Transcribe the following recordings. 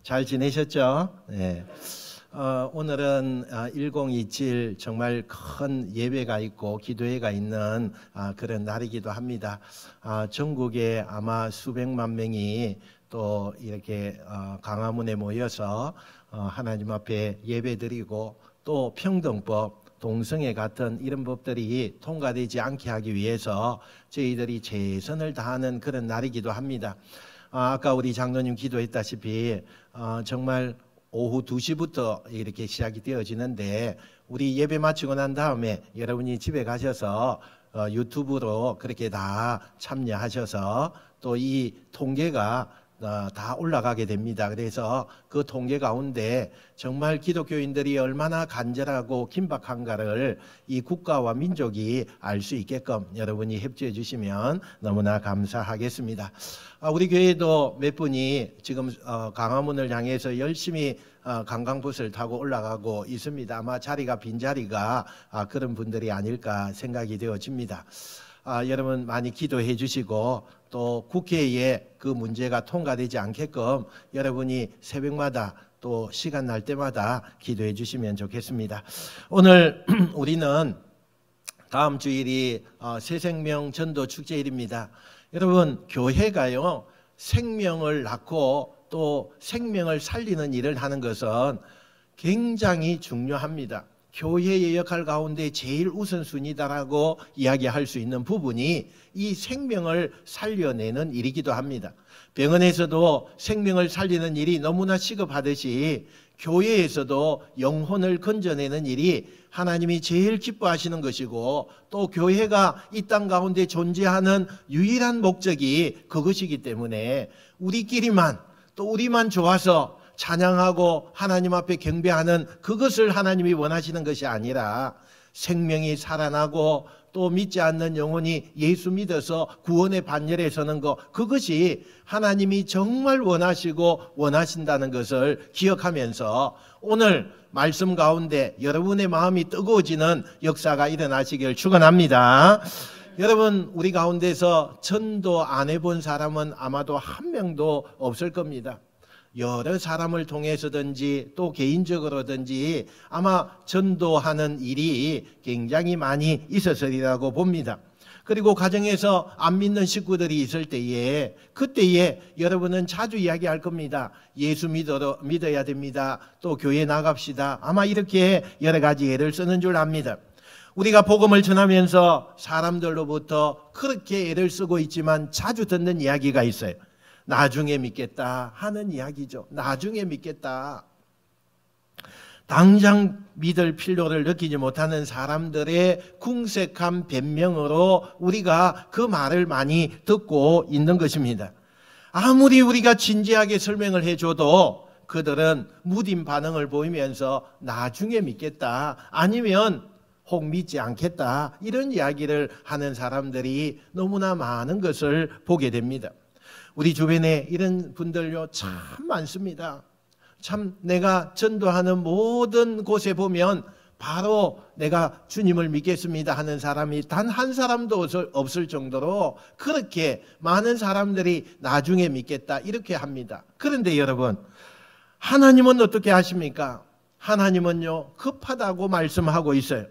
잘 지내셨죠? 네. 오늘은 1027 정말 큰 예배가 있고 기도회가 있는 그런 날이기도 합니다. 전국에 아마 수백만 명이 또 이렇게 강화문에 모여서 하나님 앞에 예배드리고 또 평등법, 동성애 같은 이런 법들이 통과되지 않게 하기 위해서 저희들이 최선을 다하는 그런 날이기도 합니다. 아까 우리 장로님 기도했다시피 정말 오후 2시부터 이렇게 시작이 되어지는데 우리 예배 마치고 난 다음에 여러분이 집에 가셔서 유튜브로 그렇게 다 참여하셔서 또 이 통계가 다 올라가게 됩니다. 그래서 그 통계 가운데 정말 기독교인들이 얼마나 간절하고 긴박한가를 이 국가와 민족이 알 수 있게끔 여러분이 협조해 주시면 너무나 감사하겠습니다. 우리 교회도 몇 분이 지금 강화문을 향해서 열심히 관광버스를 타고 올라가고 있습니다. 아마 자리가 빈 자리가 그런 분들이 아닐까 생각이 되어집니다. 여러분 많이 기도해 주시고 또 국회에 그 문제가 통과되지 않게끔 여러분이 새벽마다 또 시간 날 때마다 기도해 주시면 좋겠습니다. 오늘 우리는 다음 주일이 새생명 전도 축제일입니다. 여러분 교회가요 생명을 낳고 또 생명을 살리는 일을 하는 것은 굉장히 중요합니다. 교회의 역할 가운데 제일 우선순위다라고 이야기할 수 있는 부분이 이 생명을 살려내는 일이기도 합니다. 병원에서도 생명을 살리는 일이 너무나 시급하듯이 교회에서도 영혼을 건져내는 일이 하나님이 제일 기뻐하시는 것이고 또 교회가 이 땅 가운데 존재하는 유일한 목적이 그것이기 때문에 우리끼리만 또 우리만 좋아서 찬양하고 하나님 앞에 경배하는 그것을 하나님이 원하시는 것이 아니라 생명이 살아나고 또 믿지 않는 영혼이 예수 믿어서 구원의 반열에 서는 것, 그것이 하나님이 정말 원하시고 원하신다는 것을 기억하면서 오늘 말씀 가운데 여러분의 마음이 뜨거워지는 역사가 일어나시길 축원합니다. 여러분 우리 가운데서 전도 안 해본 사람은 아마도 한 명도 없을 겁니다. 여러 사람을 통해서든지 또 개인적으로든지 아마 전도하는 일이 굉장히 많이 있었으리라고 봅니다. 그리고 가정에서 안 믿는 식구들이 있을 때에 그때에 여러분은 자주 이야기할 겁니다. 예수 믿어야 됩니다. 또 교회 나갑시다. 아마 이렇게 여러 가지 예를 쓰는 줄 압니다. 우리가 복음을 전하면서 사람들로부터 그렇게 애를 쓰고 있지만 자주 듣는 이야기가 있어요. 나중에 믿겠다 하는 이야기죠. 나중에 믿겠다. 당장 믿을 필요를 느끼지 못하는 사람들의 궁색한 변명으로 우리가 그 말을 많이 듣고 있는 것입니다. 아무리 우리가 진지하게 설명을 해줘도 그들은 무딘 반응을 보이면서 나중에 믿겠다 아니면 혹 믿지 않겠다 이런 이야기를 하는 사람들이 너무나 많은 것을 보게 됩니다. 우리 주변에 이런 분들요 참 많습니다. 참 내가 전도하는 모든 곳에 보면 바로 내가 주님을 믿겠습니다 하는 사람이 단 한 사람도 없을 정도로 그렇게 많은 사람들이 나중에 믿겠다 이렇게 합니다. 그런데 여러분 하나님은 어떻게 하십니까? 하나님은요 급하다고 말씀하고 있어요.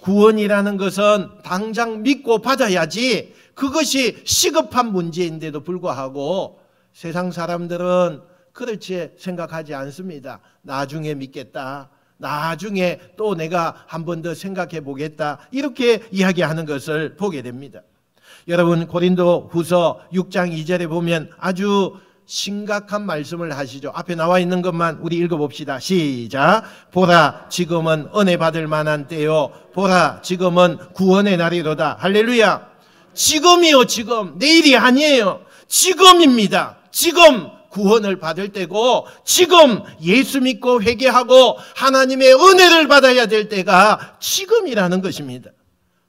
구원이라는 것은 당장 믿고 받아야지 그것이 시급한 문제인데도 불구하고 세상 사람들은 그렇게 생각하지 않습니다. 나중에 믿겠다. 나중에 또 내가 한 번 더 생각해 보겠다. 이렇게 이야기하는 것을 보게 됩니다. 여러분 고린도 후서 6장 2절에 보면 아주 심각한 말씀을 하시죠. 앞에 나와 있는 것만 우리 읽어봅시다. 시작. 보라 지금은 은혜 받을 만한 때요. 보라 지금은 구원의 날이로다. 할렐루야. 지금이요 지금. 내일이 아니에요. 지금입니다. 지금 구원을 받을 때고 지금 예수 믿고 회개하고 하나님의 은혜를 받아야 될 때가 지금이라는 것입니다.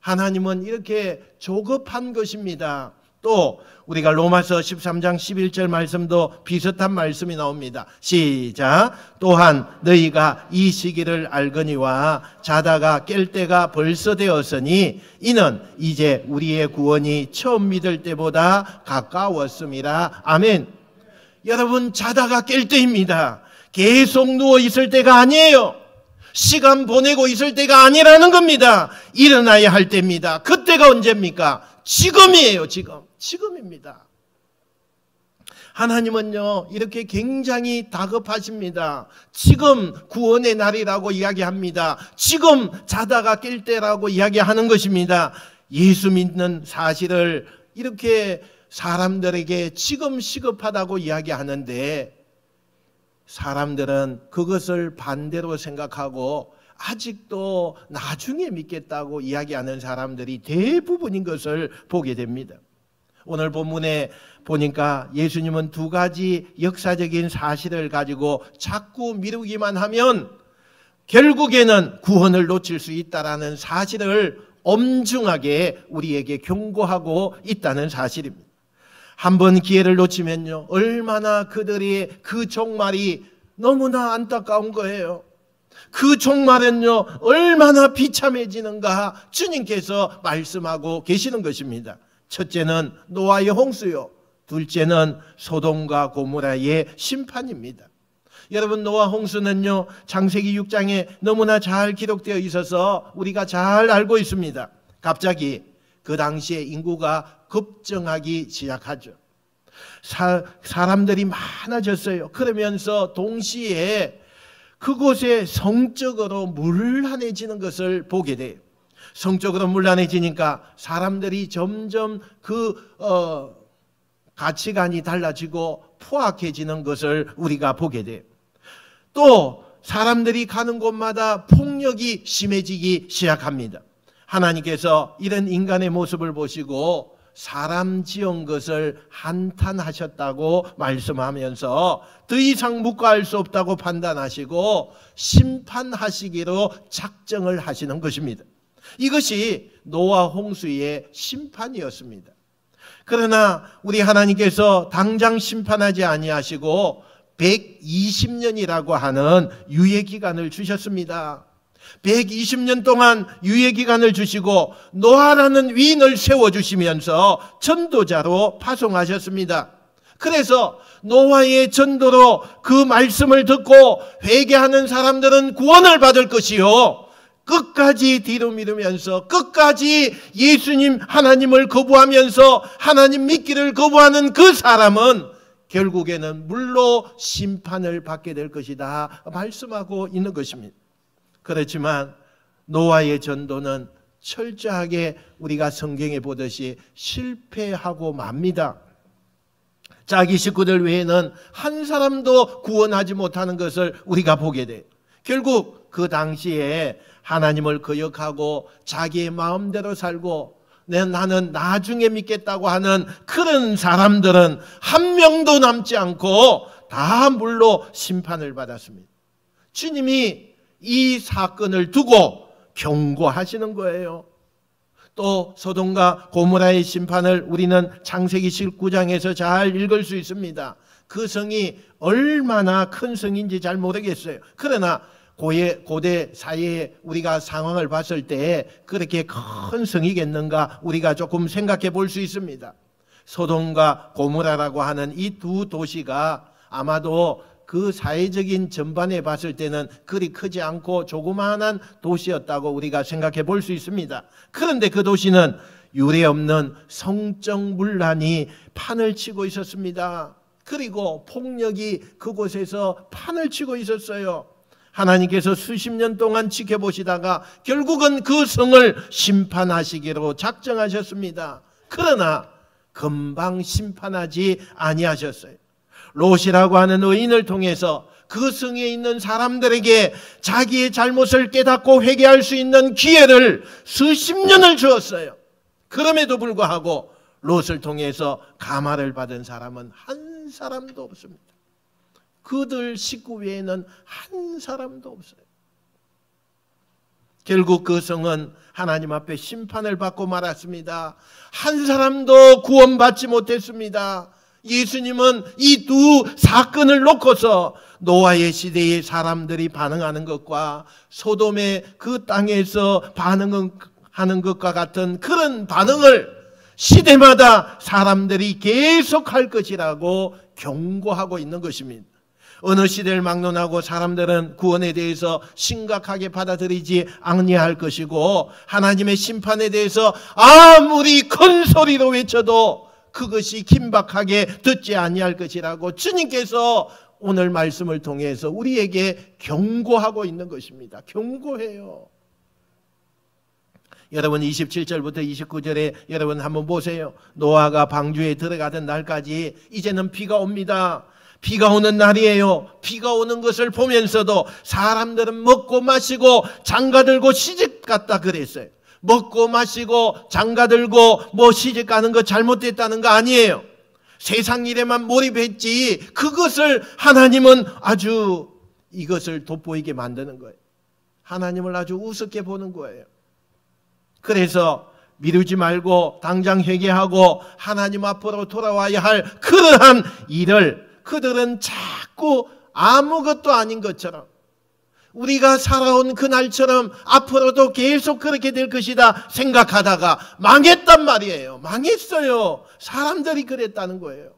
하나님은 이렇게 조급한 것입니다. 또 우리가 로마서 13장 11절 말씀도 비슷한 말씀이 나옵니다. 시작. 또한 너희가 이 시기를 알거니와 자다가 깰 때가 벌써 되었으니 이는 이제 우리의 구원이 처음 믿을 때보다 가까웠음이라. 아멘. 여러분, 자다가 깰 때입니다. 계속 누워 있을 때가 아니에요. 시간 보내고 있을 때가 아니라는 겁니다. 일어나야 할 때입니다. 그때가 언제입니까? 지금이에요. 지금입니다. 하나님은요, 이렇게 굉장히 다급하십니다. 지금 구원의 날이라고 이야기합니다. 지금 자다가 깰 때라고 이야기하는 것입니다. 예수 믿는 사실을 이렇게 사람들에게 지금 시급하다고 이야기하는데, 사람들은 그것을 반대로 생각하고 아직도 나중에 믿겠다고 이야기하는 사람들이 대부분인 것을 보게 됩니다. 오늘 본문에 보니까 예수님은 두 가지 역사적인 사실을 가지고 자꾸 미루기만 하면 결국에는 구원을 놓칠 수 있다는 사실을 엄중하게 우리에게 경고하고 있다는 사실입니다. 한번 기회를 놓치면요, 얼마나 그들의 그 종말이 너무나 안타까운 거예요. 그 종말은요, 얼마나 비참해지는가 주님께서 말씀하고 계시는 것입니다. 첫째는 노아의 홍수요, 둘째는 소돔과 고모라의 심판입니다. 여러분, 노아 홍수는요, 창세기 6장에 너무나 잘 기록되어 있어서 우리가 잘 알고 있습니다. 갑자기 그 당시에 인구가 급증하기 시작하죠. 사람들이 많아졌어요. 그러면서 동시에 그곳에 성적으로 문란해지는 것을 보게 돼요. 성적으로 문란해지니까 사람들이 점점 가치관이 달라지고 포악해지는 것을 우리가 보게 돼요. 또 사람들이 가는 곳마다 폭력이 심해지기 시작합니다. 하나님께서 이런 인간의 모습을 보시고 사람 지은 것을 한탄하셨다고 말씀하면서 더 이상 묵과할 수 없다고 판단하시고 심판하시기로 작정을 하시는 것입니다. 이것이 노아 홍수의 심판이었습니다. 그러나 우리 하나님께서 당장 심판하지 아니하시고 120년이라고 하는 유예기간을 주셨습니다. 120년 동안 유예기간을 주시고 노아라는 위인을 세워주시면서 전도자로 파송하셨습니다. 그래서 노아의 전도로 그 말씀을 듣고 회개하는 사람들은 구원을 받을 것이요, 끝까지 뒤로 미루면서 끝까지 예수님 하나님을 거부하면서 하나님 믿기를 거부하는 그 사람은 결국에는 물로 심판을 받게 될 것이다 말씀하고 있는 것입니다. 그렇지만 노아의 전도는 철저하게 우리가 성경에 보듯이 실패하고 맙니다. 자기 식구들 외에는 한 사람도 구원하지 못하는 것을 우리가 보게 돼요. 결국 그 당시에 하나님을 거역하고 자기의 마음대로 살고 나는 나중에 믿겠다고 하는 그런 사람들은 한 명도 남지 않고 다 물로 심판을 받았습니다. 주님이 이 사건을 두고 경고하시는 거예요. 또 소돔과 고모라의 심판을 우리는 창세기 19장에서 잘 읽을 수 있습니다. 그 성이 얼마나 큰 성인지 잘 모르겠어요. 그러나 고대 사회에 우리가 상황을 봤을 때 그렇게 큰 성이겠는가 우리가 조금 생각해 볼 수 있습니다. 소돔과 고모라라고 하는 이 두 도시가 아마도 그 사회적인 전반에 봤을 때는 그리 크지 않고 조그마한 도시였다고 우리가 생각해 볼 수 있습니다. 그런데 그 도시는 유례없는 성적 문란이 판을 치고 있었습니다. 그리고 폭력이 그곳에서 판을 치고 있었어요. 하나님께서 수십 년 동안 지켜보시다가 결국은 그 성을 심판하시기로 작정하셨습니다. 그러나 금방 심판하지 아니하셨어요. 롯이라고 하는 의인을 통해서 그 성에 있는 사람들에게 자기의 잘못을 깨닫고 회개할 수 있는 기회를 수십 년을 주었어요. 그럼에도 불구하고 롯을 통해서 감화를 받은 사람은 한 사람도 없습니다. 그들 식구 외에는 한 사람도 없어요. 결국 그 성은 하나님 앞에 심판을 받고 말았습니다. 한 사람도 구원받지 못했습니다. 예수님은 이 두 사건을 놓고서 노아의 시대의 사람들이 반응하는 것과 소돔의 그 땅에서 반응하는 것과 같은 그런 반응을 시대마다 사람들이 계속할 것이라고 경고하고 있는 것입니다. 어느 시대를 막론하고 사람들은 구원에 대해서 심각하게 받아들이지 아니할 것이고, 하나님의 심판에 대해서 아무리 큰 소리로 외쳐도 그것이 긴박하게 듣지 아니할 것이라고 주님께서 오늘 말씀을 통해서 우리에게 경고하고 있는 것입니다. 경고해요. 여러분 27절부터 29절에 여러분 한번 보세요. 노아가 방주에 들어가던 날까지 이제는 비가 옵니다. 비가 오는 날이에요. 비가 오는 것을 보면서도 사람들은 먹고 마시고 장가들고 시집갔다 그랬어요. 먹고 마시고 장가들고 시집가는 거 잘못됐다는 거 아니에요. 세상 일에만 몰입했지 그것을 하나님은 아주 이것을 돋보이게 만드는 거예요. 하나님을 아주 우습게 보는 거예요. 그래서 미루지 말고 당장 회개하고 하나님 앞으로 돌아와야 할 그러한 일을 그들은 자꾸 아무것도 아닌 것처럼, 우리가 살아온 그날처럼 앞으로도 계속 그렇게 될 것이다 생각하다가 망했단 말이에요. 망했어요. 사람들이 그랬다는 거예요.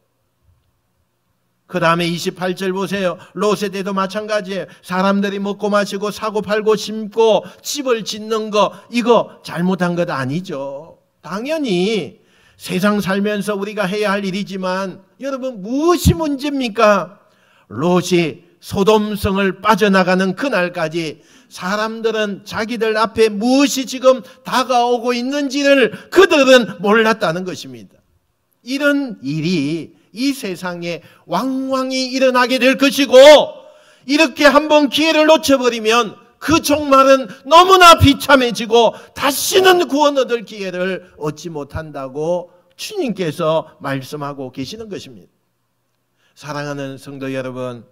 그 다음에 28절 보세요. 롯의 때도 마찬가지예요. 사람들이 먹고 마시고 사고 팔고 심고 집을 짓는 거, 이거 잘못한 것 아니죠. 당연히 세상 살면서 우리가 해야 할 일이지만 여러분 무엇이 문제입니까? 롯이 소돔성을 빠져나가는 그날까지 사람들은 자기들 앞에 무엇이 지금 다가오고 있는지를 그들은 몰랐다는 것입니다. 이런 일이 이 세상에 왕왕이 일어나게 될 것이고, 이렇게 한번 기회를 놓쳐버리면 그 종말은 너무나 비참해지고 다시는 구원 얻을 기회를 얻지 못한다고 주님께서 말씀하고 계시는 것입니다. 사랑하는 성도 여러분,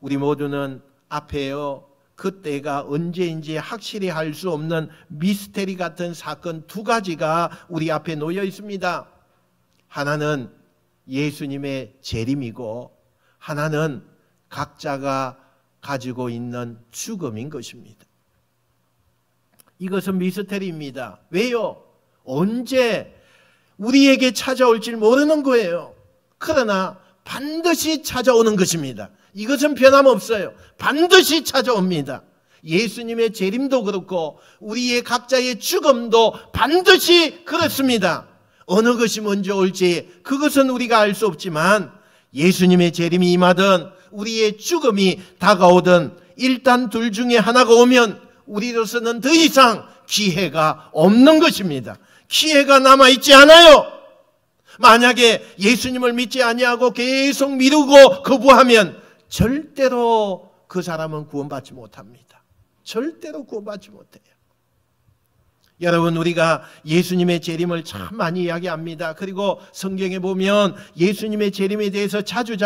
우리 모두는 앞에요, 그때가 언제인지 확실히 할 수 없는 미스테리 같은 사건 두 가지가 우리 앞에 놓여 있습니다. 하나는 예수님의 재림이고, 하나는 각자가 가지고 있는 죽음인 것입니다. 이것은 미스테리입니다. 왜요? 언제 우리에게 찾아올지 모르는 거예요. 그러나 반드시 찾아오는 것입니다. 이것은 변함없어요. 반드시 찾아옵니다. 예수님의 재림도 그렇고 우리의 각자의 죽음도 반드시 그렇습니다. 어느 것이 먼저 올지 그것은 우리가 알 수 없지만, 예수님의 재림이 임하든 우리의 죽음이 다가오든 일단 둘 중에 하나가 오면 우리로서는 더 이상 기회가 없는 것입니다. 기회가 남아있지 않아요. 만약에 예수님을 믿지 아니하고 계속 미루고 거부하면 절대로 그 사람은 구원받지 못합니다. 절대로 구원받지 못해요. 여러분, 우리가 예수님의 재림을 참 많이 이야기합니다. 그리고 성경에 보면 예수님의 재림에 대해서 자주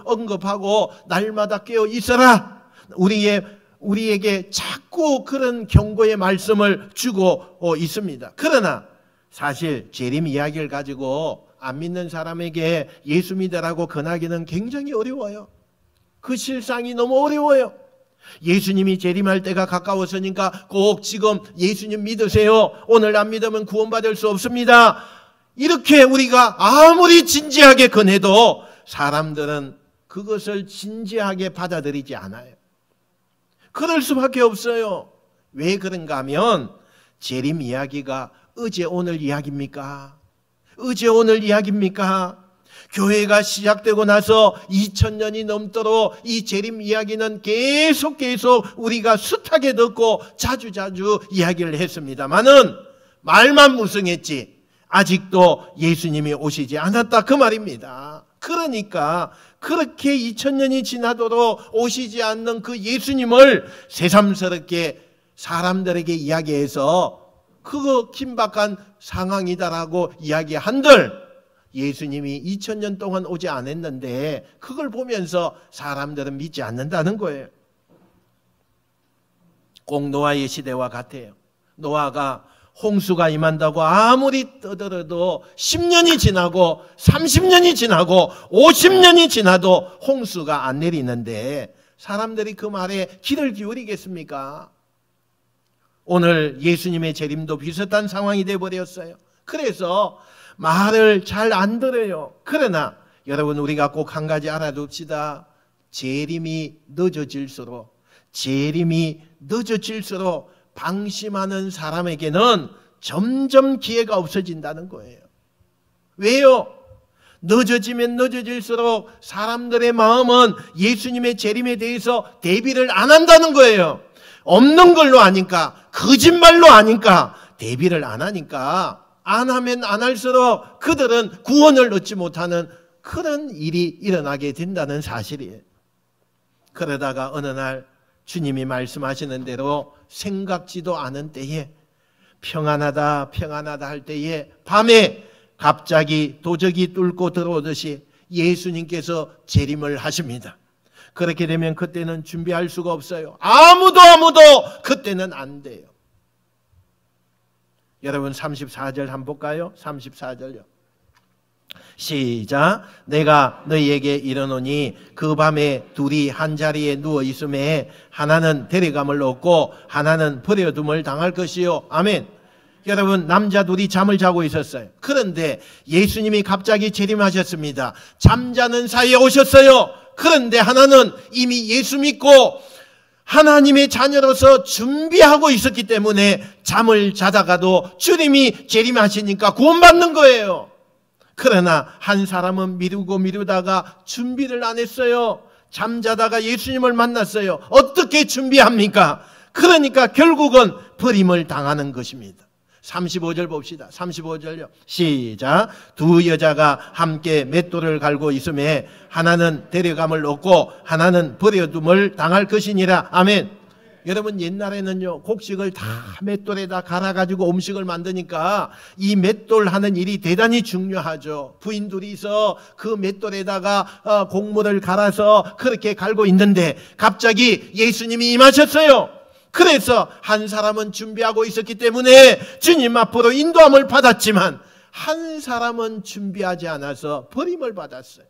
언급하고 날마다 깨어 있어라, 우리에게 자꾸 그런 경고의 말씀을 주고 있습니다. 그러나 사실 재림 이야기를 가지고 안 믿는 사람에게 예수 믿으라고 권하기는 굉장히 어려워요. 그 실상이 너무 어려워요. 예수님이 재림할 때가 가까웠으니까 꼭 지금 예수님 믿으세요, 오늘 안 믿으면 구원받을 수 없습니다, 이렇게 우리가 아무리 진지하게 권해도 사람들은 그것을 진지하게 받아들이지 않아요. 그럴 수밖에 없어요. 왜 그런가 하면 재림 이야기가 어제 오늘 이야기입니까? 어제 오늘 이야기입니까? 교회가 시작되고 나서 2000년이 넘도록 이 재림 이야기는 계속 우리가 숱하게 듣고 자주 이야기를 했습니다마는 말만 무성했지 아직도 예수님이 오시지 않았다, 그 말입니다. 그러니까 그렇게 2000년이 지나도록 오시지 않는 그 예수님을 새삼스럽게 사람들에게 이야기해서 그거 긴박한 상황이다라고 이야기한들, 예수님이 2000년 동안 오지 않았는데 그걸 보면서 사람들은 믿지 않는다는 거예요. 꼭 노아의 시대와 같아요. 노아가 홍수가 임한다고 아무리 떠들어도 10년이 지나고 30년이 지나고 50년이 지나도 홍수가 안 내리는데 사람들이 그 말에 귀를 기울이겠습니까? 오늘 예수님의 재림도 비슷한 상황이 되어버렸어요. 그래서 말을 잘 안 들어요. 그러나 여러분, 우리가 꼭 한 가지 알아둡시다. 재림이 늦어질수록 방심하는 사람에게는 점점 기회가 없어진다는 거예요. 왜요? 늦어지면 늦어질수록 사람들의 마음은 예수님의 재림에 대해서 대비를 안 한다는 거예요. 없는 걸로 아니까, 거짓말로 아니까, 대비를 안 하니까, 안 하면 안 할수록 그들은 구원을 얻지 못하는 그런 일이 일어나게 된다는 사실이에요. 그러다가 어느 날 주님이 말씀하시는 대로 생각지도 않은 때에, 평안하다 할 때에 밤에 갑자기 도적이 뚫고 들어오듯이 예수님께서 재림을 하십니다. 그렇게 되면 그때는 준비할 수가 없어요. 아무도 그때는 안 돼요. 여러분, 34절 한번 볼까요? 34절요. 시작. 내가 너희에게 이르노니 그 밤에 둘이 한 자리에 누워 있음에 하나는 데려감을 얻고 하나는 버려둠을 당할 것이요. 아멘. 여러분, 남자 둘이 잠을 자고 있었어요. 그런데 예수님이 갑자기 재림하셨습니다. 잠자는 사이에 오셨어요. 그런데 하나는 이미 예수 믿고 하나님의 자녀로서 준비하고 있었기 때문에 잠을 자다가도 주님이 재림하시니까 구원받는 거예요. 그러나 한 사람은 미루다가 준비를 안 했어요. 잠자다가 예수님을 만났어요. 어떻게 준비합니까? 그러니까 결국은 버림을 당하는 것입니다. 35절 봅시다. 35절요. 시작. 두 여자가 함께 맷돌을 갈고 있음에 하나는 데려감을 얻고 하나는 버려둠을 당할 것이니라. 아멘. 여러분, 옛날에는요, 곡식을 다 맷돌에다 갈아가지고 음식을 만드니까 이 맷돌 하는 일이 대단히 중요하죠. 부인 둘이서 그 맷돌에다가 곡물을 갈아서 그렇게 갈고 있는데 갑자기 예수님이 임하셨어요. 그래서 한 사람은 준비하고 있었기 때문에 주님 앞으로 인도함을 받았지만 한 사람은 준비하지 않아서 버림을 받았어요.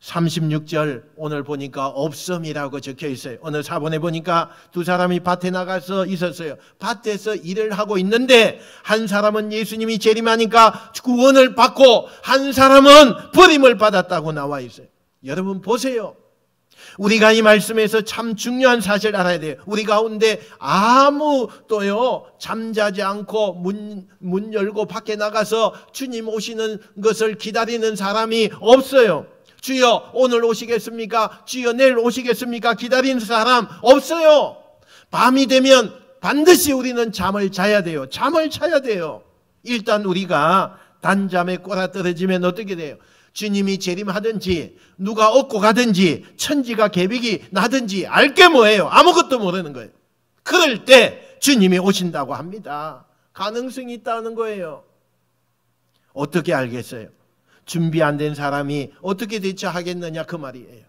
36절 오늘 보니까 없음이라고 적혀 있어요. 어느 사본에 보니까 두 사람이 밭에 나가서 있었어요. 밭에서 일을 하고 있는데 한 사람은 예수님이 재림하니까 구원을 받고 한 사람은 버림을 받았다고 나와 있어요. 여러분 보세요. 우리가 이 말씀에서 참 중요한 사실을 알아야 돼요. 우리 가운데 아무도요 잠자지 않고 문 열고 밖에 나가서 주님 오시는 것을 기다리는 사람이 없어요. 주여 오늘 오시겠습니까? 주여 내일 오시겠습니까? 기다리는 사람 없어요. 밤이 되면 반드시 우리는 잠을 자야 돼요. 잠을 자야 돼요. 일단 우리가 단잠에 꼬라떨어지면 어떻게 돼요? 주님이 재림하든지 누가 얻고 가든지 천지가 계획이 나든지 알 게 뭐예요? 아무것도 모르는 거예요. 그럴 때 주님이 오신다고 합니다. 가능성이 있다는 거예요. 어떻게 알겠어요? 준비 안 된 사람이 어떻게 대처하겠느냐 그 말이에요.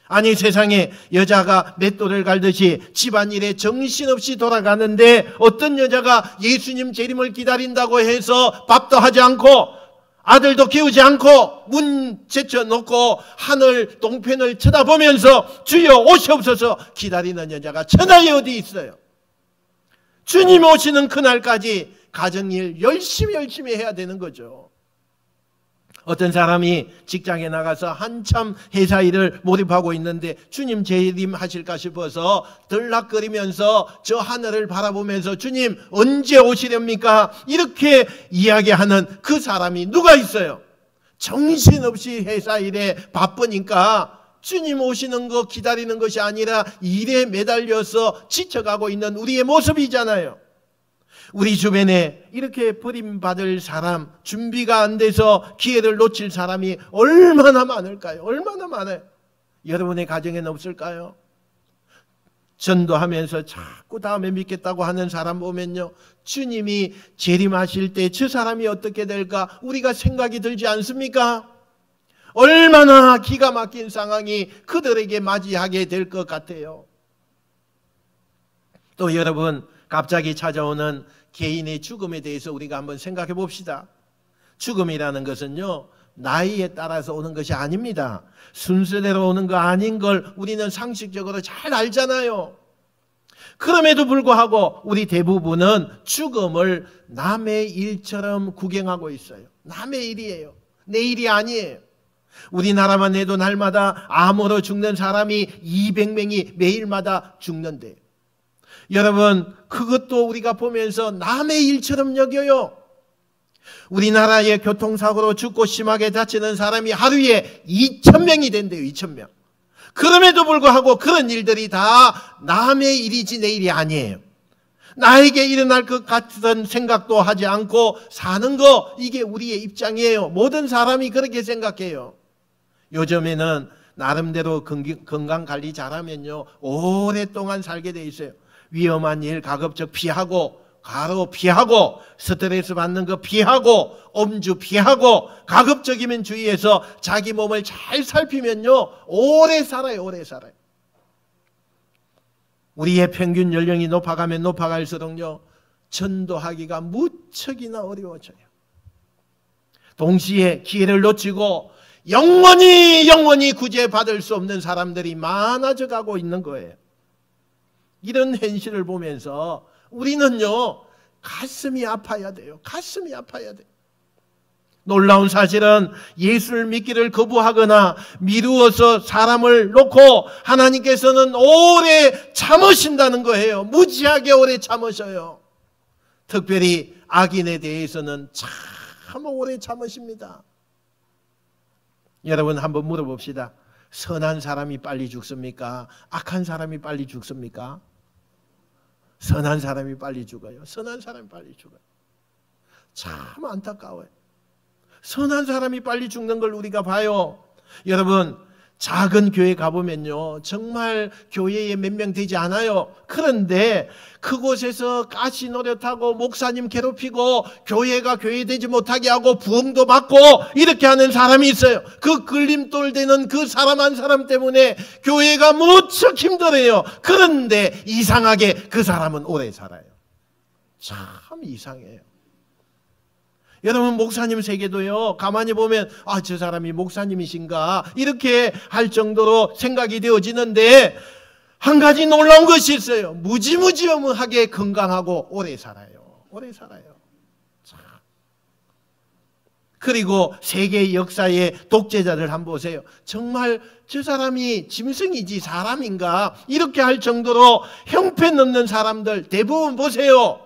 아니 세상에 여자가 맷돌을 갈듯이 집안일에 정신없이 돌아가는데 어떤 여자가 예수님 재림을 기다린다고 해서 밥도 하지 않고 아들도 키우지 않고 문 제쳐놓고 하늘 동편을 쳐다보면서 주여 오시옵소서 기다리는 여자가 천하에 어디 있어요? 주님 오시는 그날까지 가정일 열심히 해야 되는 거죠. 어떤 사람이 직장에 나가서 한참 회사 일을 몰입하고 있는데 주님 재림하실까 싶어서 들락거리면서 저 하늘을 바라보면서 주님 언제 오시렵니까? 이렇게 이야기하는 그 사람이 누가 있어요? 정신없이 회사 일에 바쁘니까 주님 오시는 거 기다리는 것이 아니라 일에 매달려서 지쳐가고 있는 우리의 모습이잖아요. 우리 주변에 이렇게 버림받을 사람, 준비가 안 돼서 기회를 놓칠 사람이 얼마나 많을까요? 얼마나 많아요? 여러분의 가정에는 없을까요? 전도하면서 자꾸 다음에 믿겠다고 하는 사람 보면요, 주님이 재림하실 때 저 사람이 어떻게 될까 우리가 생각이 들지 않습니까? 얼마나 기가 막힌 상황이 그들에게 맞이하게 될 것 같아요. 또 여러분, 갑자기 찾아오는 개인의 죽음에 대해서 우리가 한번 생각해 봅시다. 죽음이라는 것은요, 나이에 따라서 오는 것이 아닙니다. 순서대로 오는 거 아닌 걸 우리는 상식적으로 잘 알잖아요. 그럼에도 불구하고 우리 대부분은 죽음을 남의 일처럼 구경하고 있어요. 남의 일이에요. 내일이 아니에요. 우리나라만 해도 날마다 암으로 죽는 사람이 200명이 매일마다 죽는데, 여러분 그것도 우리가 보면서 남의 일처럼 여겨요. 우리나라의 교통사고로 죽고 심하게 다치는 사람이 하루에 2,000명이 된대요. 2,000명. 그럼에도 불구하고 그런 일들이 다 남의 일이지 내 일이 아니에요. 나에게 일어날 것 같은 생각도 하지 않고 사는 거, 이게 우리의 입장이에요. 모든 사람이 그렇게 생각해요. 요즘에는 나름대로 건강관리 잘하면요 오랫동안 살게 돼 있어요. 위험한 일 가급적 피하고, 과로 피하고, 스트레스 받는 거 피하고, 음주 피하고, 가급적이면 주의해서 자기 몸을 잘 살피면요 오래 살아요. 오래 살아요. 우리의 평균 연령이 높아가면 높아갈수록요 전도하기가 무척이나 어려워져요. 동시에 기회를 놓치고 영원히 구제받을 수 없는 사람들이 많아져 가고 있는 거예요. 이런 현실을 보면서 우리는요 가슴이 아파야 돼요. 가슴이 아파야 돼요. 놀라운 사실은 예수를 믿기를 거부하거나 미루어서 사람을 놓고 하나님께서는 오래 참으신다는 거예요. 무지하게 오래 참으셔요. 특별히 악인에 대해서는 참 오래 참으십니다. 여러분 한번 물어봅시다. 선한 사람이 빨리 죽습니까? 악한 사람이 빨리 죽습니까? 선한 사람이 빨리 죽어요. 선한 사람이 빨리 죽어요. 참 안타까워요. 선한 사람이 빨리 죽는 걸 우리가 봐요. 여러분 작은 교회 가보면요 정말 교회에 몇 명 되지 않아요. 그런데 그곳에서 가시 노릇하고 목사님 괴롭히고 교회가 교회되지 못하게 하고 부흥도 받고 이렇게 하는 사람이 있어요. 그 걸림돌 되는 그 사람 한 사람 때문에 교회가 무척 힘들어요. 그런데 이상하게 그 사람은 오래 살아요. 참 이상해요. 여러분 목사님 세계도요 가만히 보면 저 사람이 목사님이신가 이렇게 할 정도로 생각이 되어지는데, 한 가지 놀라운 것이 있어요. 무지무지하게 건강하고 오래 살아요. 오래 살아요. 참. 그리고 세계 역사의 독재자들 한번 보세요. 정말 저 사람이 짐승이지 사람인가 이렇게 할 정도로 형편없는 사람들 대부분 보세요.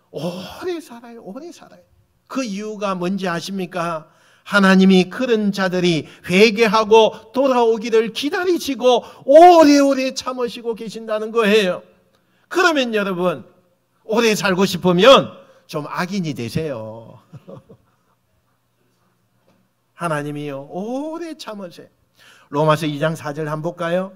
오래 살아요. 오래 살아요. 그 이유가 뭔지 아십니까? 하나님이 그런 자들이 회개하고 돌아오기를 기다리시고 오래오래 참으시고 계신다는 거예요. 그러면 여러분 오래 살고 싶으면 좀 악인이 되세요. 하나님이요 오래 참으세요. 로마서 2장 4절 한번 볼까요?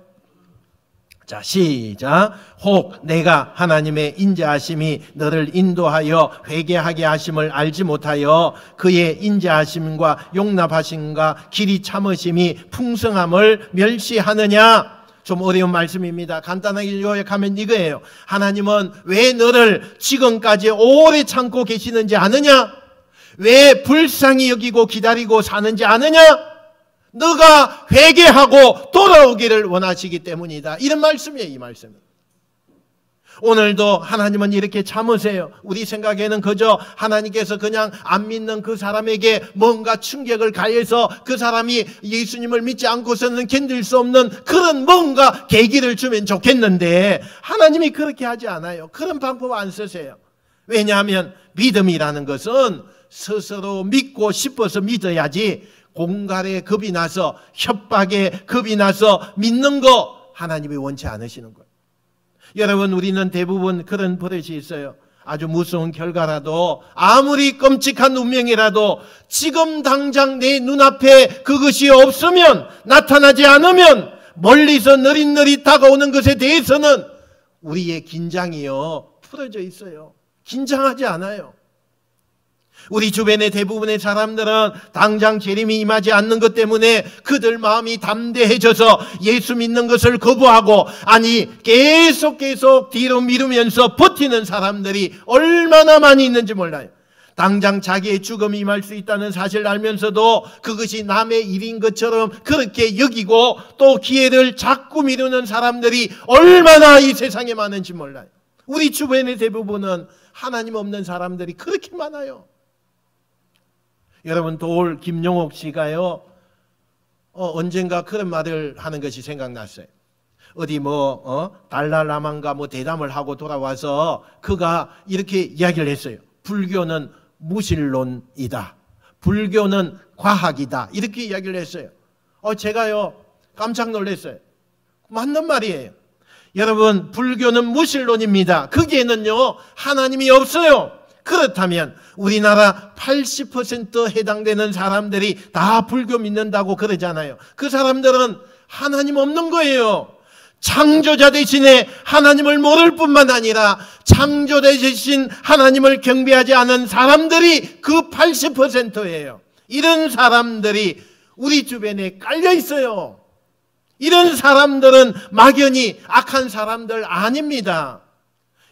자, 시작. 혹 내가 하나님의 인자하심이 너를 인도하여 회개하게 하심을 알지 못하여 그의 인자하심과 용납하심과 길이 참으심이 풍성함을 멸시하느냐? 좀 어려운 말씀입니다. 간단하게 요약하면 이거예요. 하나님은 왜 너를 지금까지 오래 참고 계시는지 아느냐? 왜 불쌍히 여기고 기다리고 사는지 아느냐? 너가 회개하고 돌아오기를 원하시기 때문이다. 이런 말씀이에요. 이 말씀. 오늘도 하나님은 이렇게 참으세요. 우리 생각에는 그저 하나님께서 그냥 안 믿는 그 사람에게 뭔가 충격을 가해서 그 사람이 예수님을 믿지 않고서는 견딜 수 없는 그런 뭔가 계기를 주면 좋겠는데, 하나님이 그렇게 하지 않아요. 그런 방법 안 쓰세요. 왜냐하면 믿음이라는 것은 스스로 믿고 싶어서 믿어야지, 공갈에 겁이 나서 협박에 겁이 나서 믿는 거 하나님이 원치 않으시는 거예요. 여러분 우리는 대부분 그런 버릇이 있어요. 아주 무서운 결과라도 아무리 끔찍한 운명이라도 지금 당장 내 눈앞에 그것이 없으면, 나타나지 않으면 멀리서 느릿느릿 다가오는 것에 대해서는 우리의 긴장이요 풀어져 있어요. 긴장하지 않아요. 우리 주변의 대부분의 사람들은 당장 재림이 임하지 않는 것 때문에 그들 마음이 담대해져서 예수 믿는 것을 거부하고, 아니 계속 뒤로 미루면서 버티는 사람들이 얼마나 많이 있는지 몰라요. 당장 자기의 죽음이 임할 수 있다는 사실을 알면서도 그것이 남의 일인 것처럼 그렇게 여기고 또 기회를 자꾸 미루는 사람들이 얼마나 이 세상에 많은지 몰라요. 우리 주변의 대부분은 하나님 없는 사람들이 그렇게 많아요. 여러분, 도올 김용옥 씨가요, 언젠가 그런 말을 하는 것이 생각났어요. 어디 달라라만가 대담을 하고 돌아와서 그가 이렇게 이야기를 했어요. 불교는 무신론이다. 불교는 과학이다. 이렇게 이야기를 했어요. 제가요, 깜짝 놀랐어요. 맞는 말이에요. 여러분, 불교는 무신론입니다. 거기에는요, 하나님이 없어요. 그렇다면 우리나라 80% 해당되는 사람들이 다 불교 믿는다고 그러잖아요. 그 사람들은 하나님 없는 거예요. 창조자 대신에 하나님을 모를 뿐만 아니라 창조자 대신 하나님을 경배하지 않은 사람들이 그 80%예요. 이런 사람들이 우리 주변에 깔려 있어요. 이런 사람들은 막연히 악한 사람들 아닙니다.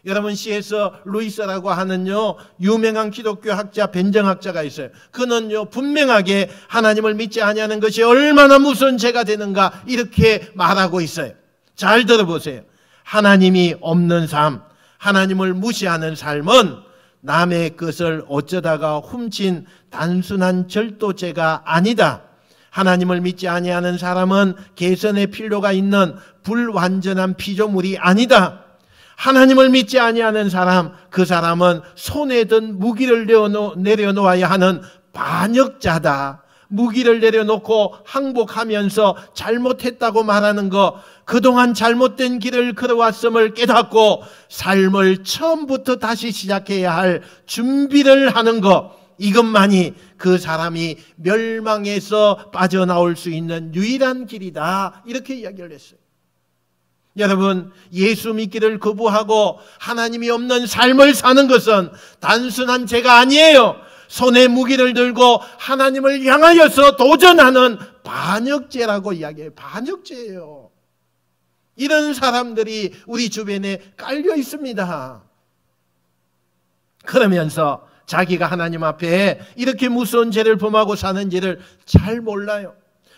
여러분, C.S. 루이스라고 하는요, 유명한 기독교 학자, 변정학자가 있어요. 그는요, 분명하게 하나님을 믿지 아니하는 것이 얼마나 무서운 죄가 되는가 이렇게 말하고 있어요. 잘 들어보세요. 하나님이 없는 삶, 하나님을 무시하는 삶은 남의 것을 어쩌다가 훔친 단순한 절도죄가 아니다. 하나님을 믿지 아니하는 사람은 개선의 필요가 있는 불완전한 피조물이 아니다. 하나님을 믿지 아니하는 사람, 그 사람은 손에 든 무기를 내려놓아야 하는 반역자다. 무기를 내려놓고 항복하면서 잘못했다고 말하는 것, 그동안 잘못된 길을 걸어왔음을 깨닫고 삶을 처음부터 다시 시작해야 할 준비를 하는 것, 이것만이 그 사람이 멸망에서 빠져나올 수 있는 유일한 길이다. 이렇게 이야기를 했어요. 여러분, 예수 믿기를 거부하고 하나님이 없는 삶을 사는 것은 단순한 죄가 아니에요. 손에 무기를 들고 하나님을 향하여서 도전하는 반역죄라고 이야기해요. 반역죄예요. 이런 사람들이 우리 주변에 깔려 있습니다. 그러면서 자기가 하나님 앞에 이렇게 무서운 죄를 범하고 사는지를 잘 몰라요.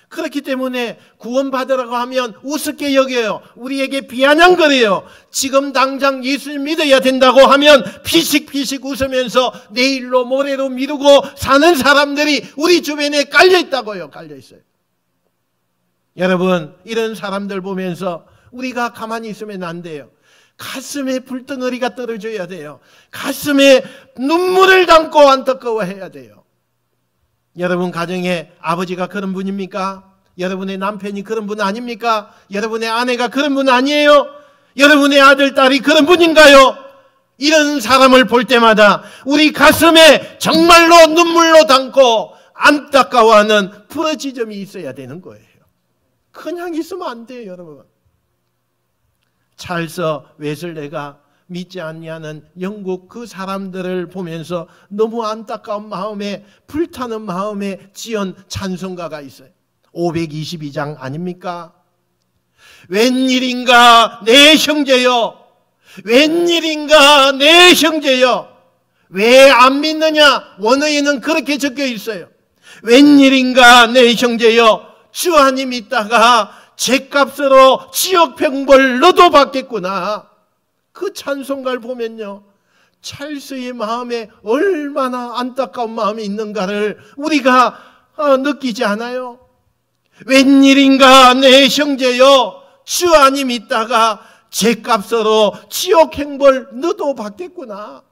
그렇기 때문에 구원받으라고 하면 우습게 여겨요. 우리에게 비아냥거려요. 지금 당장 예수님 믿어야 된다고 하면 피식피식 웃으면서 내일로 모레로 미루고 사는 사람들이 우리 주변에 깔려 있다고요. 깔려 있어요. 여러분, 이런 사람들 보면서 우리가 가만히 있으면 안 돼요. 가슴에 불덩어리가 떨어져야 돼요. 가슴에 눈물을 담고 안타까워해야 돼요. 여러분 가정에 아버지가 그런 분입니까? 여러분의 남편이 그런 분 아닙니까? 여러분의 아내가 그런 분 아니에요? 여러분의 아들, 딸이 그런 분인가요? 이런 사람을 볼 때마다 우리 가슴에 정말로 눈물로 담고 안타까워하는 부러지점이 있어야 되는 거예요. 그냥 있으면 안 돼요, 여러분. 찰스 웨슬레가 믿지 아니하는 영국 그 사람들을 보면서 너무 안타까운 마음에, 불타는 마음에 지은 찬송가가 있어요. 522장 아닙니까? 웬일인가 내 형제여, 웬일인가 내 형제여, 왜 안 믿느냐? 원어에는 그렇게 적혀 있어요. 웬일인가 내 형제여, 주 안에 믿다가 죄값으로 지옥 병벌 너도 받겠구나. 그 찬송가를 보면요, 찰스의 마음에 얼마나 안타까운 마음이 있는가를 우리가 느끼지 않아요? 웬일인가 내 형제여, 주 안에 믿다가 죄값으로 지옥 행벌 너도 받겠구나.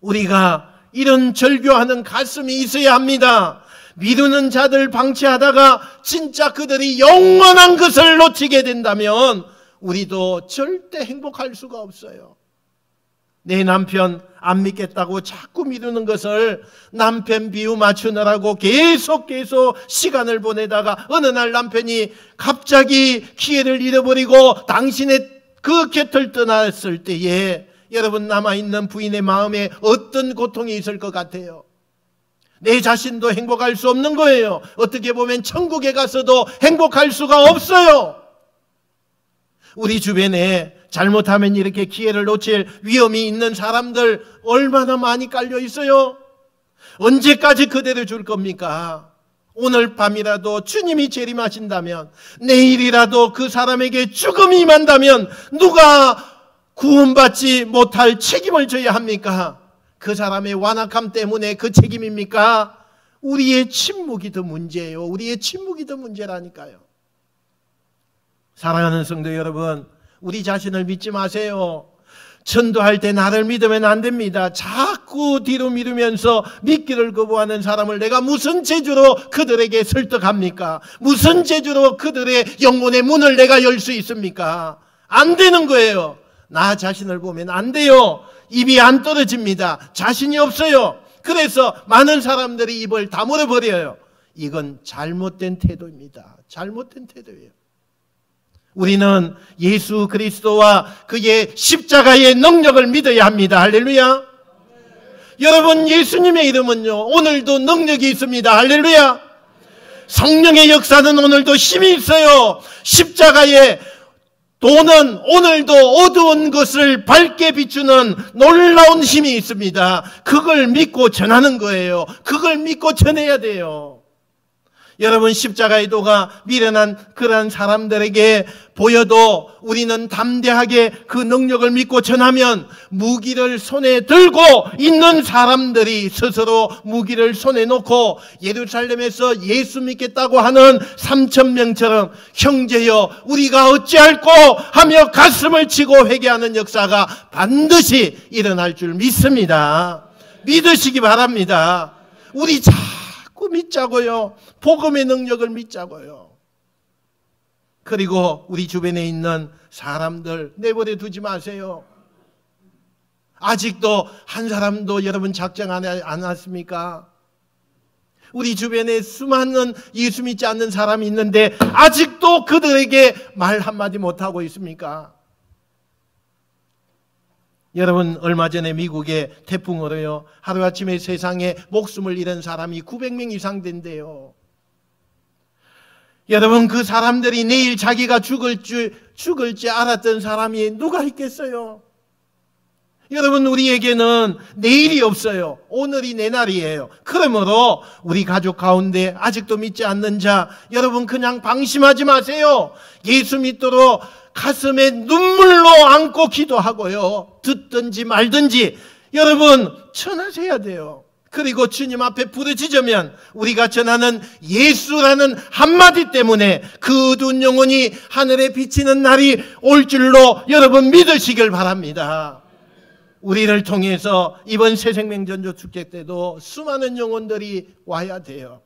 우리가 이런 절교하는 가슴이 있어야 합니다. 미루는 자들 방치하다가 진짜 그들이 영원한 것을 놓치게 된다면 우리도 절대 행복할 수가 없어요. 내 남편 안 믿겠다고 자꾸 미루는 것을 남편 비유 맞추느라고 계속 시간을 보내다가 어느 날 남편이 갑자기 기회를 잃어버리고 당신의 그 곁을 떠났을 때에 여러분, 남아있는 부인의 마음에 어떤 고통이 있을 것 같아요? 내 자신도 행복할 수 없는 거예요. 어떻게 보면 천국에 가서도 행복할 수가 없어요. 우리 주변에 잘못하면 이렇게 기회를 놓칠 위험이 있는 사람들 얼마나 많이 깔려 있어요. 언제까지 그대로 줄 겁니까? 오늘 밤이라도 주님이 재림하신다면, 내일이라도 그 사람에게 죽음이 임한다면 누가 구원받지 못할 책임을 져야 합니까? 그 사람의 완악함 때문에 그 책임입니까? 우리의 침묵이 더 문제예요. 우리의 침묵이 더 문제라니까요. 사랑하는 성도 여러분, 우리 자신을 믿지 마세요. 전도할 때 나를 믿으면 안 됩니다. 자꾸 뒤로 미루면서 믿기를 거부하는 사람을 내가 무슨 재주로 그들에게 설득합니까? 무슨 재주로 그들의 영혼의 문을 내가 열 수 있습니까? 안 되는 거예요. 나 자신을 보면 안 돼요. 입이 안 떨어집니다. 자신이 없어요. 그래서 많은 사람들이 입을 다물어 버려요. 이건 잘못된 태도입니다. 잘못된 태도예요. 우리는 예수 그리스도와 그의 십자가의 능력을 믿어야 합니다. 할렐루야. 여러분, 예수님의 이름은요, 오늘도 능력이 있습니다. 할렐루야. 성령의 역사는 오늘도 힘이 있어요. 십자가의 도는 오늘도 어두운 것을 밝게 비추는 놀라운 힘이 있습니다. 그걸 믿고 전하는 거예요. 그걸 믿고 전해야 돼요. 여러분, 십자가의 도가 미련한 그러한 사람들에게 보여도 우리는 담대하게 그 능력을 믿고 전하면 무기를 손에 들고 있는 사람들이 스스로 무기를 손에 놓고 예루살렘에서 예수 믿겠다고 하는 3,000명처럼 형제여 우리가 어찌할꼬 하며 가슴을 치고 회개하는 역사가 반드시 일어날 줄 믿습니다. 믿으시기 바랍니다. 우리 자꾸 믿자고요. 복음의 능력을 믿자고요. 그리고 우리 주변에 있는 사람들 내버려 두지 마세요. 아직도 한 사람도 여러분 작정 안 왔습니까? 우리 주변에 수많은 예수 믿지 않는 사람이 있는데 아직도 그들에게 말 한마디 못하고 있습니까? 여러분, 얼마 전에 미국의 태풍으로요, 하루아침에 세상에 목숨을 잃은 사람이 900명 이상 된대요. 여러분, 그 사람들이 내일 자기가 죽을지 알았던 사람이 누가 있겠어요? 여러분, 우리에게는 내일이 없어요. 오늘이 내 날이에요. 그러므로 우리 가족 가운데 아직도 믿지 않는 자, 여러분 그냥 방심하지 마세요. 예수 믿도록 가슴에 눈물로 안고 기도하고요. 듣든지 말든지 여러분 전하셔야 돼요. 그리고 주님 앞에 부르짖으면 우리가 전하는 예수라는 한마디 때문에 그 어두운 영혼이 하늘에 비치는 날이 올 줄로 여러분 믿으시길 바랍니다. 우리를 통해서 이번 새생명전도 축제 때도 수많은 영혼들이 와야 돼요.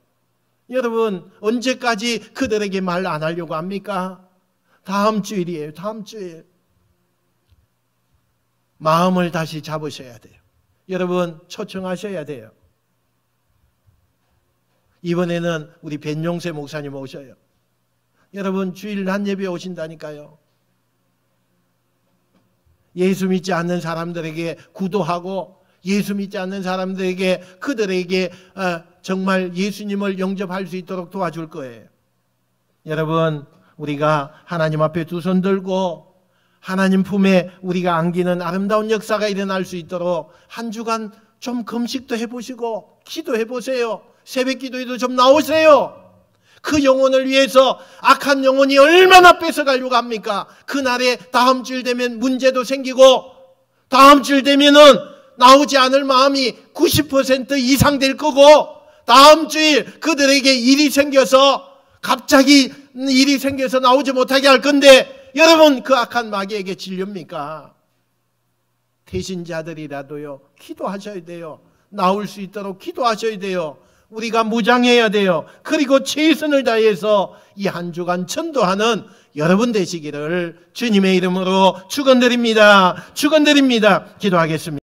여러분, 언제까지 그들에게 말 안 하려고 합니까? 다음 주일이에요. 다음 주일. 마음을 다시 잡으셔야 돼요. 여러분, 초청하셔야 돼요. 이번에는 우리 변용세 목사님 오셔요. 여러분, 주일 한 예배 오신다니까요. 예수 믿지 않는 사람들에게 구도하고 예수 믿지 않는 사람들에게 그들에게 정말 예수님을 영접할 수 있도록 도와줄 거예요. 여러분, 우리가 하나님 앞에 두 손 들고 하나님 품에 우리가 안기는 아름다운 역사가 일어날 수 있도록 한 주간 좀 금식도 해보시고 기도해보세요. 새벽 기도에도 좀 나오세요. 그 영혼을 위해서 악한 영혼이 얼마나 뺏어가려고 합니까? 그날에 다음 주일 되면 문제도 생기고 다음 주일 되면은 나오지 않을 마음이 90% 이상 될 거고 다음 주일 그들에게 일이 생겨서 갑자기 일이 생겨서 나오지 못하게 할 건데 여러분 그 악한 마귀에게 질렵니까? 대신자들이라도요 기도하셔야 돼요. 나올 수 있도록 기도하셔야 돼요. 우리가 무장해야 돼요. 그리고 최선을 다해서 이 한 주간 전도하는 여러분 되시기를 주님의 이름으로 축원드립니다. 축원드립니다. 기도하겠습니다.